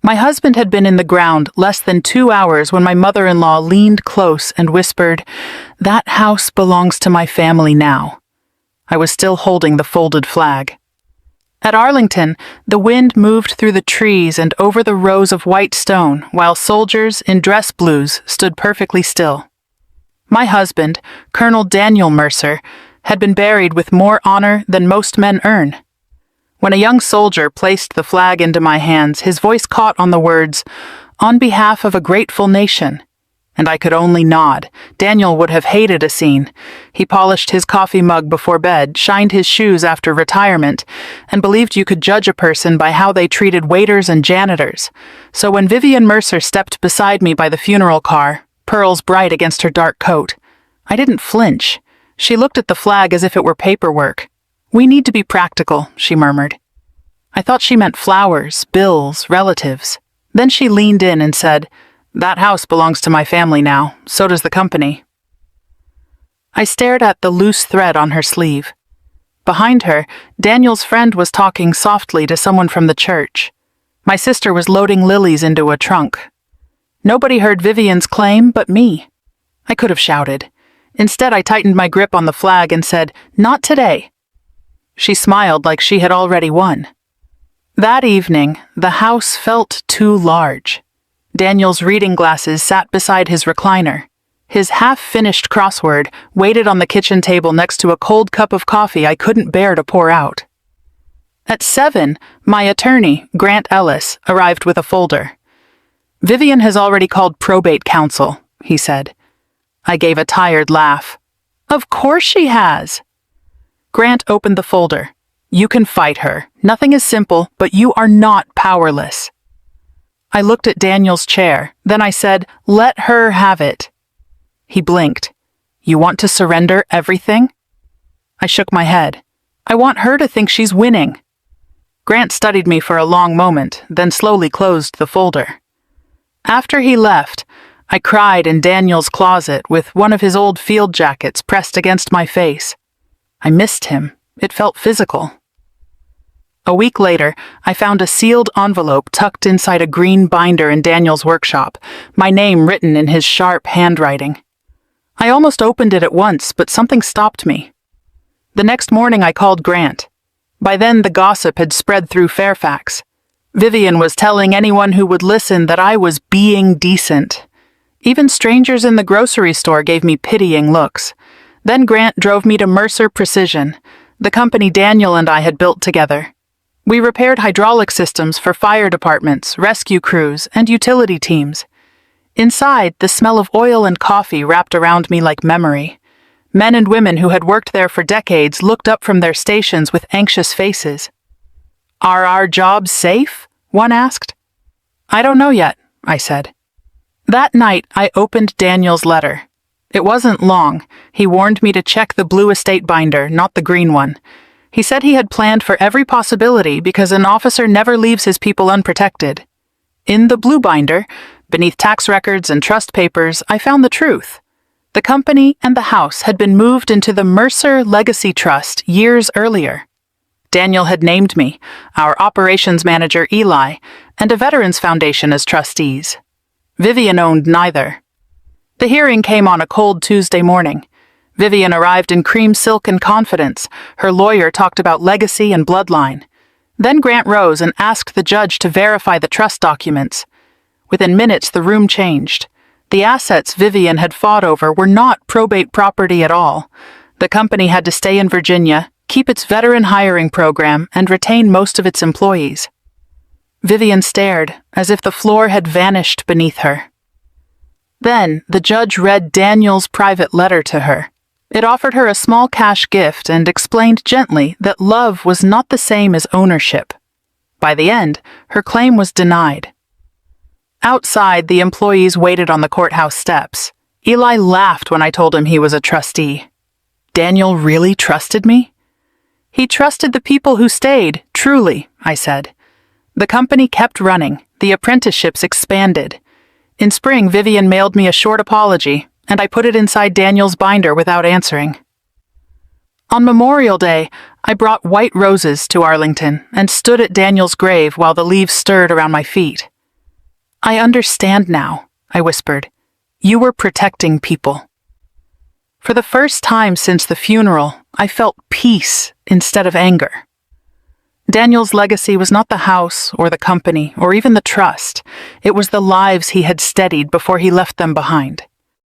My husband had been in the ground less than 2 hours when my mother-in-law leaned close and whispered, "That house belongs to my family now." I was still holding the folded flag. At Arlington, the wind moved through the trees and over the rows of white stone, while soldiers in dress blues stood perfectly still. My husband, Colonel Daniel Mercer, had been buried with more honor than most men earn. When a young soldier placed the flag into my hands, his voice caught on the words, "On behalf of a grateful nation," and I could only nod. Daniel would have hated a scene. He polished his coffee mug before bed, shined his shoes after retirement, and believed you could judge a person by how they treated waiters and janitors. So when Vivian Mercer stepped beside me by the funeral car, pearls bright against her dark coat, I didn't flinch. She looked at the flag as if it were paperwork. "We need to be practical," she murmured. I thought she meant flowers, bills, relatives. Then she leaned in and said, "That house belongs to my family now. So does the company." I stared at the loose thread on her sleeve. Behind her, Daniel's friend was talking softly to someone from the church. My sister was loading lilies into a trunk. Nobody heard Vivian's claim but me. I could have shouted. Instead, I tightened my grip on the flag and said, "Not today." She smiled like she had already won. That evening, the house felt too large. Daniel's reading glasses sat beside his recliner. His half-finished crossword waited on the kitchen table next to a cold cup of coffee I couldn't bear to pour out. At 7, my attorney, Grant Ellis, arrived with a folder. "Vivian has already called probate counsel," he said. I gave a tired laugh. "Of course she has." Grant opened the folder. "You can fight her. Nothing is simple, but you are not powerless." I looked at Daniel's chair. Then I said, "Let her have it." He blinked. "You want to surrender everything?" I shook my head. "I want her to think she's winning." Grant studied me for a long moment, then slowly closed the folder. After he left, I cried in Daniel's closet with one of his old field jackets pressed against my face. I missed him. It felt physical. A week later, I found a sealed envelope tucked inside a green binder in Daniel's workshop, my name written in his sharp handwriting. I almost opened it at once, but something stopped me. The next morning I called Grant. By then the gossip had spread through Fairfax. Vivian was telling anyone who would listen that I was being decent. Even strangers in the grocery store gave me pitying looks. Then Grant drove me to Mercer Precision, the company Daniel and I had built together. We repaired hydraulic systems for fire departments, rescue crews, and utility teams. Inside, the smell of oil and coffee wrapped around me like memory. Men and women who had worked there for decades looked up from their stations with anxious faces. "Are our jobs safe?" one asked. "I don't know yet," I said. That night, I opened Daniel's letter. It wasn't long. He warned me to check the blue estate binder, not the green one. He said he had planned for every possibility because an officer never leaves his people unprotected. In the blue binder, beneath tax records and trust papers, I found the truth. The company and the house had been moved into the Mercer Legacy Trust years earlier. Daniel had named me, our operations manager Eli, and a Veterans Foundation as trustees. Vivian owned neither. The hearing came on a cold Tuesday morning. Vivian arrived in cream silk and confidence. Her lawyer talked about legacy and bloodline. Then Grant rose and asked the judge to verify the trust documents. Within minutes, the room changed. The assets Vivian had fought over were not probate property at all. The company had to stay in Virginia, keep its veteran hiring program, and retain most of its employees. Vivian stared, as if the floor had vanished beneath her. Then, the judge read Daniel's private letter to her. It offered her a small cash gift and explained gently that love was not the same as ownership. By the end, her claim was denied. Outside, the employees waited on the courthouse steps. Eli laughed when I told him he was a trustee. Daniel really trusted me? He trusted the people who stayed, truly, I said. The company kept running. The apprenticeships expanded. In spring, Vivian mailed me a short apology, and I put it inside Daniel's binder without answering. On Memorial Day, I brought white roses to Arlington and stood at Daniel's grave while the leaves stirred around my feet. I understand now, I whispered. You were protecting people. For the first time since the funeral, I felt peace instead of anger. Daniel's legacy was not the house or the company or even the trust. It was the lives he had steadied before he left them behind.